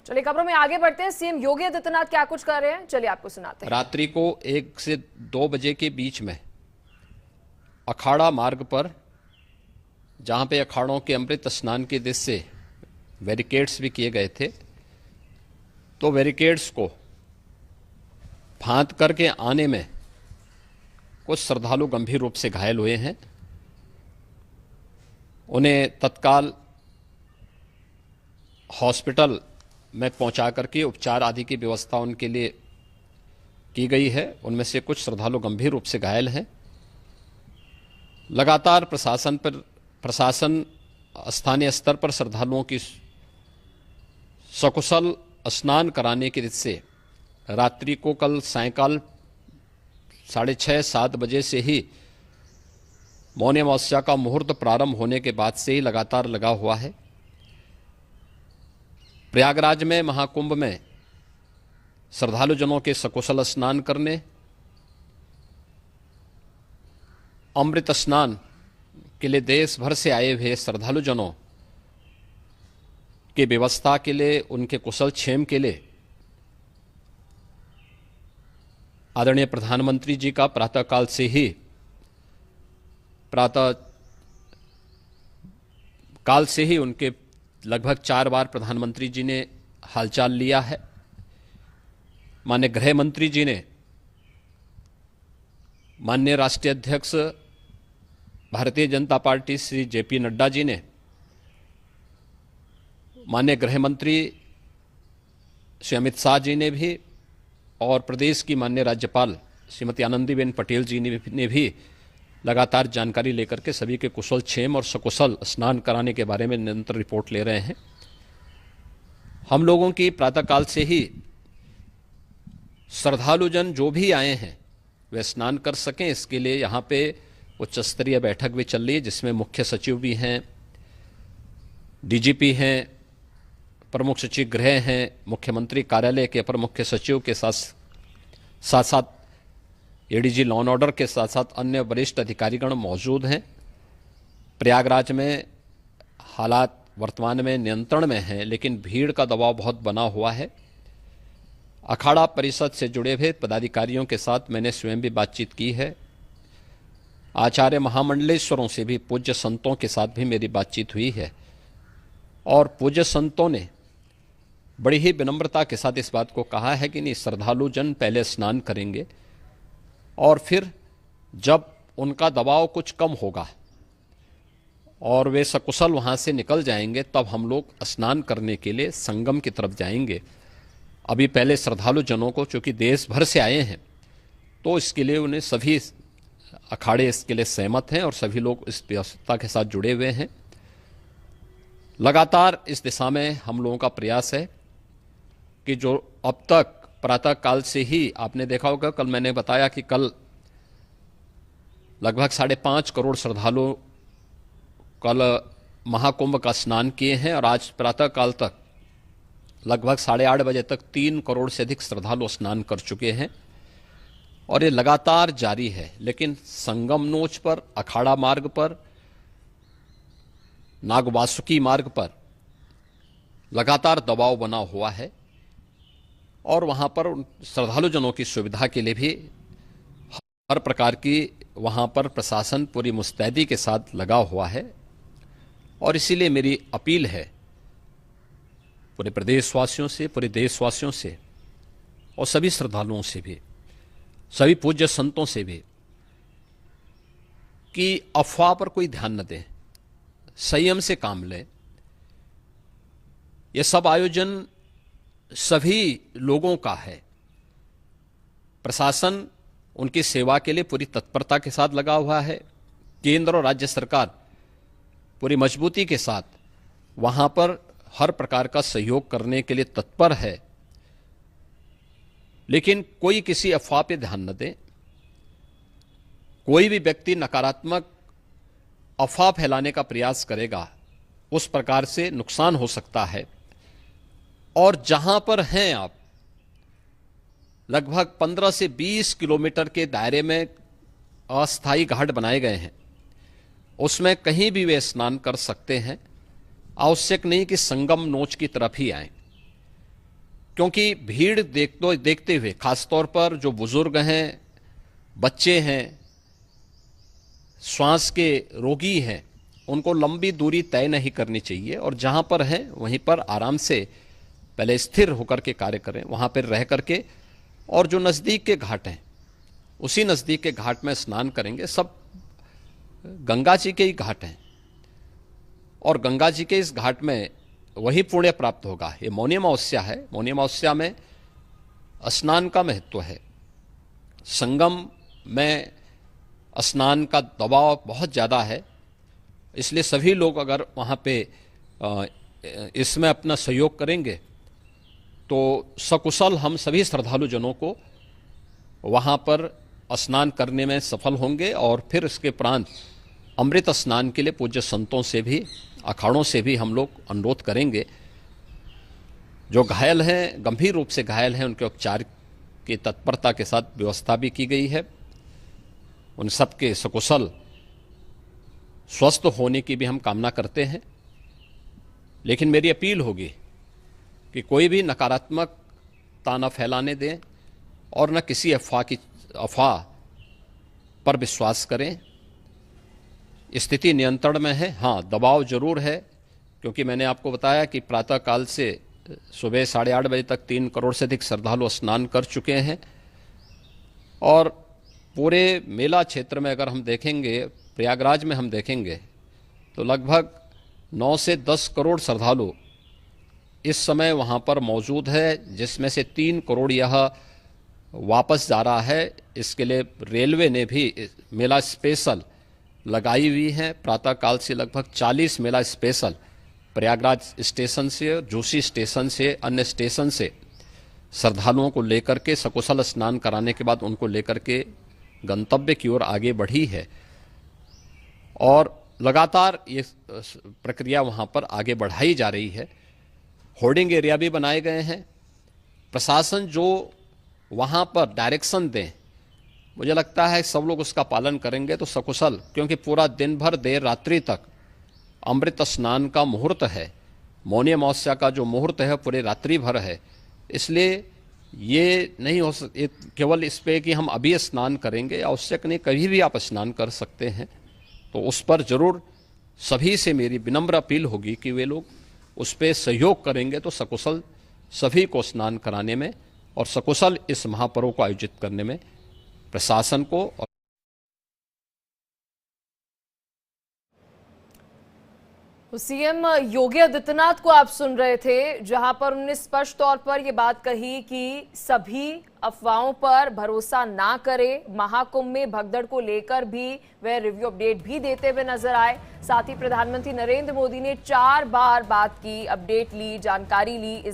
चलिए खबरों में आगे बढ़ते हैं। सीएम योगी आदित्यनाथ क्या कुछ कर रहे हैं, चलिए आपको सुनाते हैं। रात्रि को 1 से 2 बजे के बीच में अखाड़ा मार्ग पर, जहां पे अखाड़ों के अमृत स्नान के दृश्य से बैरिकेड्स भी किए गए थे, तो बैरिकेड्स को फांद करके आने में कुछ श्रद्धालु गंभीर रूप से घायल हुए हैं। उन्हें तत्काल हॉस्पिटल में पहुंचा करके उपचार आदि की व्यवस्था उनके लिए की गई है। उनमें से कुछ श्रद्धालु गंभीर रूप से घायल हैं। लगातार प्रशासन स्थानीय स्तर पर श्रद्धालुओं की सकुशल स्नान कराने की रीत से रात्रि को कल सायंकाल 6:30-7 बजे से ही मौनी अमावस्या का मुहूर्त प्रारंभ होने के बाद से ही लगातार लगा हुआ है। प्रयागराज में महाकुंभ में श्रद्धालुजनों के सकुशल स्नान करने, अमृत स्नान के लिए देश भर से आए हुए श्रद्धालुजनों की व्यवस्था के लिए, उनके कुशल क्षेम के लिए आदरणीय प्रधानमंत्री जी का प्रातःकाल से ही उनके लगभग 4 बार प्रधानमंत्री जी ने हालचाल लिया है। माननीय गृह मंत्री जी ने, माननीय राष्ट्रीय अध्यक्ष भारतीय जनता पार्टी श्री जेपी नड्डा जी ने, माननीय गृह मंत्री श्री अमित शाह जी ने भी, और प्रदेश की माननीय राज्यपाल श्रीमती आनंदीबेन पटेल जी ने भी लगातार जानकारी लेकर के सभी के कुशल क्षेम और सकुशल स्नान कराने के बारे में निरंतर रिपोर्ट ले रहे हैं। हम लोगों की प्रातःकाल से ही श्रद्धालुजन जो भी आए हैं वे स्नान कर सकें, इसके लिए यहाँ पे उच्च स्तरीय बैठक भी चल रही है, जिसमें मुख्य सचिव भी हैं, डीजीपी हैं, प्रमुख सचिव गृह हैं, मुख्यमंत्री कार्यालय के अपर मुख्य सचिव के साथ एडीजी लॉ एंड ऑर्डर के साथ साथ अन्य वरिष्ठ अधिकारीगण मौजूद हैं। प्रयागराज में हालात वर्तमान में नियंत्रण में हैं, लेकिन भीड़ का दबाव बहुत बना हुआ है। अखाड़ा परिषद से जुड़े हुए पदाधिकारियों के साथ मैंने स्वयं भी बातचीत की है। आचार्य महामंडलेश्वरों से भी, पूज्य संतों के साथ भी मेरी बातचीत हुई है, और पूज्य संतों ने बड़ी ही विनम्रता के साथ इस बात को कहा है कि नहीं, श्रद्धालु जन पहले स्नान करेंगे और फिर जब उनका दबाव कुछ कम होगा और वे सकुशल वहाँ से निकल जाएंगे, तब हम लोग स्नान करने के लिए संगम की तरफ जाएंगे। अभी पहले श्रद्धालु जनों को, चूँकि देश भर से आए हैं, तो इसके लिए उन्हें सभी अखाड़े इसके लिए सहमत हैं और सभी लोग इस व्यवस्था के साथ जुड़े हुए हैं। लगातार इस दिशा में हम लोगों का प्रयास है कि जो अब तक प्रातःकाल से ही आपने देखा होगा, कल मैंने बताया कि कल लगभग 5.5 करोड़ श्रद्धालु कल महाकुंभ का स्नान किए हैं, और आज प्रातःकाल तक लगभग 8:30 बजे तक 3 करोड़ से अधिक श्रद्धालु स्नान कर चुके हैं, और ये लगातार जारी है। लेकिन संगम नोच पर, अखाड़ा मार्ग पर, नागवासुकी मार्ग पर लगातार दबाव बना हुआ है, और वहाँ पर श्रद्धालुजनों की सुविधा के लिए भी हर प्रकार की वहाँ पर प्रशासन पूरी मुस्तैदी के साथ लगा हुआ है। और इसीलिए मेरी अपील है पूरे प्रदेशवासियों से, पूरे देशवासियों से, और सभी श्रद्धालुओं से भी, सभी पूज्य संतों से भी, कि अफवाह पर कोई ध्यान न दें, संयम से काम लें। ये सब आयोजन सभी लोगों का है। प्रशासन उनकी सेवा के लिए पूरी तत्परता के साथ लगा हुआ है। केंद्र और राज्य सरकार पूरी मजबूती के साथ वहां पर हर प्रकार का सहयोग करने के लिए तत्पर है। लेकिन कोई किसी अफवाह पे ध्यान न दे। कोई भी व्यक्ति नकारात्मक अफवाह फैलाने का प्रयास करेगा, उस प्रकार से नुकसान हो सकता है। और जहां पर हैं आप, लगभग 15 से 20 किलोमीटर के दायरे में अस्थायी घाट बनाए गए हैं, उसमें कहीं भी वे स्नान कर सकते हैं। आवश्यक नहीं कि संगम नोच की तरफ ही आएं। क्योंकि भीड़ देखते हुए खासतौर पर जो बुजुर्ग हैं, बच्चे हैं, श्वास के रोगी हैं, उनको लंबी दूरी तय नहीं करनी चाहिए और जहां पर हैं वहीं पर आराम से पहले स्थिर होकर के कार्य करें, वहां पर रह करके, और जो नज़दीक के घाट हैं उसी नज़दीक के घाट में स्नान करेंगे। सब गंगा जी के ही घाट हैं और गंगा जी के इस घाट में वही पुण्य प्राप्त होगा। ये मौनी अमावस्या है, मौनी अमावस्या में स्नान का महत्व है। संगम में स्नान का दबाव बहुत ज़्यादा है, इसलिए सभी लोग अगर वहाँ पे इसमें अपना सहयोग करेंगे तो सकुशल हम सभी श्रद्धालु जनों को वहाँ पर स्नान करने में सफल होंगे और फिर इसके उपरांत अमृत स्नान के लिए पूज्य संतों से भी, अखाड़ों से भी हम लोग अनुरोध करेंगे। जो घायल हैं, गंभीर रूप से घायल हैं, उनके उपचार की तत्परता के साथ व्यवस्था भी की गई है। उन सबके सकुशल स्वस्थ होने की भी हम कामना करते हैं। लेकिन मेरी अपील होगी कि कोई भी नकारात्मकता न फैलाने दें और न किसी अफवाह पर विश्वास करें। स्थिति नियंत्रण में है, हाँ दबाव जरूर है, क्योंकि मैंने आपको बताया कि प्रातःकाल से सुबह 8:30 बजे तक 3 करोड़ से अधिक श्रद्धालु स्नान कर चुके हैं और पूरे मेला क्षेत्र में अगर हम देखेंगे, प्रयागराज में हम देखेंगे तो लगभग 9 से 10 करोड़ श्रद्धालु इस समय वहाँ पर मौजूद है, जिसमें से 3 करोड़ यह वापस जा रहा है। इसके लिए रेलवे ने भी मेला स्पेशल लगाई हुई है। प्रातःकाल से लगभग 40 मेला स्पेशल प्रयागराज स्टेशन से, जोशी स्टेशन से, अन्य स्टेशन से श्रद्धालुओं को लेकर के सकुशल स्नान कराने के बाद उनको लेकर के गंतव्य की ओर आगे बढ़ी है और लगातार ये प्रक्रिया वहाँ पर आगे बढ़ाई जा रही है। होर्डिंग एरिया भी बनाए गए हैं। प्रशासन जो वहाँ पर डायरेक्शन दें, मुझे लगता है सब लोग उसका पालन करेंगे तो सकुशल, क्योंकि पूरा दिन भर देर रात्रि तक अमृत स्नान का मुहूर्त है। मौनी अमावस्या का जो मुहूर्त है पूरे रात्रि भर है, इसलिए ये नहीं हो केवल इस पे कि हम अभी स्नान करेंगे, आवश्यक नहीं, कभी भी आप स्नान कर सकते हैं। तो उस पर जरूर सभी से मेरी विनम्र अपील होगी कि वे लोग उस पर सहयोग करेंगे तो सकुशल सभी को स्नान कराने में और सकुशल इस महापर्व को आयोजित करने में प्रशासन को और सीएम योगी आदित्यनाथ को आप सुन रहे थे, जहां पर उन्होंने स्पष्ट तौर पर यह बात कही कि सभी अफवाहों पर भरोसा ना करें। महाकुंभ में भगदड़ को लेकर भी वह रिव्यू अपडेट भी देते हुए नजर आए। साथ ही प्रधानमंत्री नरेंद्र मोदी ने 4 बार बात की, अपडेट ली, जानकारी ली।